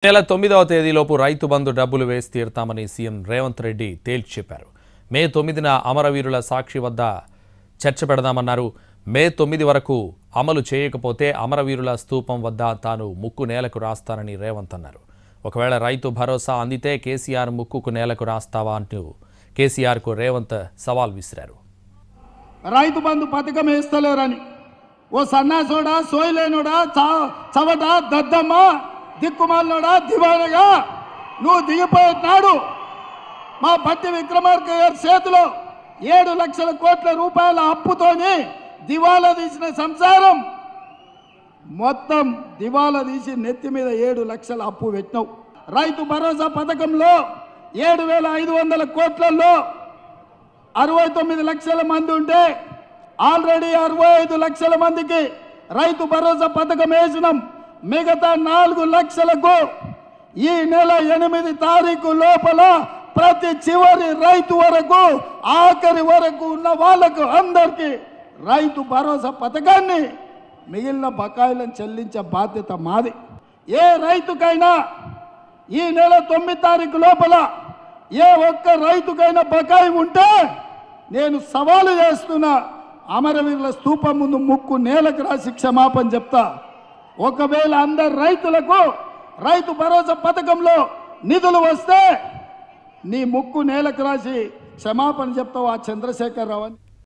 నెల 9వ తేదీలోపు రైతు బంధు డబ్బులు వేసి తీరుతామని సీఎం రేవంత్ రెడ్డి తేల్చి చెప్పారు. మే 9న అమరవీరుల సాక్షి వద్ద చర్చ పెడదామన్నారు. మే 9 వరకు అమలు చేయకపోతే అమరవీరుల స్తూపం వద్ద తాను ముక్కు నేలకు రాస్తానని రేవంత్ అన్నారు. ఒకవేళ రైతు భరోసా అందితే కేసీఆర్ ముక్కుకు నేలకు రాస్తావా అంటూ కేసీఆర్కు రేవంత్ సవాల్ విసిరారు. రైతు బంధు పథకం వేస్తలేరని ఓ సన్నాసోడా సోయలేనోడా చవట దద్దమ్మ దిక్కుమాలనోడా దివానగా నువ్వు దిగిపోయినాడు మా బట్టి విక్రమార్క గారి చేతిలో 7 లక్షల కోట్ల రూపాయల అప్పుతోని దివాలా తీసిన సంసారం మొత్తం దివాలా తీసి నెత్తి మీద 7 లక్షల అప్పు పెట్టినావు. రైతు భరోసా పథకంలో 7,500 కోట్లలో 69 లక్షల మంది ఉంటే ఆల్రెడీ 65 లక్షల మందికి రైతు భరోసా పథకం వేసినాం. మిగతా 4 లక్షలకు ఈ నెల 8 తారీఖు లోపల ప్రతి చివరి రైతు వరకు ఆఖరి వరకు ఉన్న వాళ్ళకు అందరికీ రైతు భరోసా పథకాన్ని మిగిలిన బకాయిలను చెల్లించే బాధ్యత మాది. ఏ రైతుకైనా ఈ నెల 9 తారీఖు లోపల ఏ ఒక్క రైతుకైనా బకాయి ఉంటే నేను సవాలు చేస్తున్నా, అమరవీరుల స్తూపం ముందు ముక్కు నేలకు రాసి క్షమాపణ చెప్తా. ఒకవేళ అందరు రైతులకు రైతు భరోసా పథకంలో నిధులు వస్తే నీ ముక్కు నేలకు రాసి క్షమాపణ చెప్తావు ఆ చంద్రశేఖర్ రావు అని.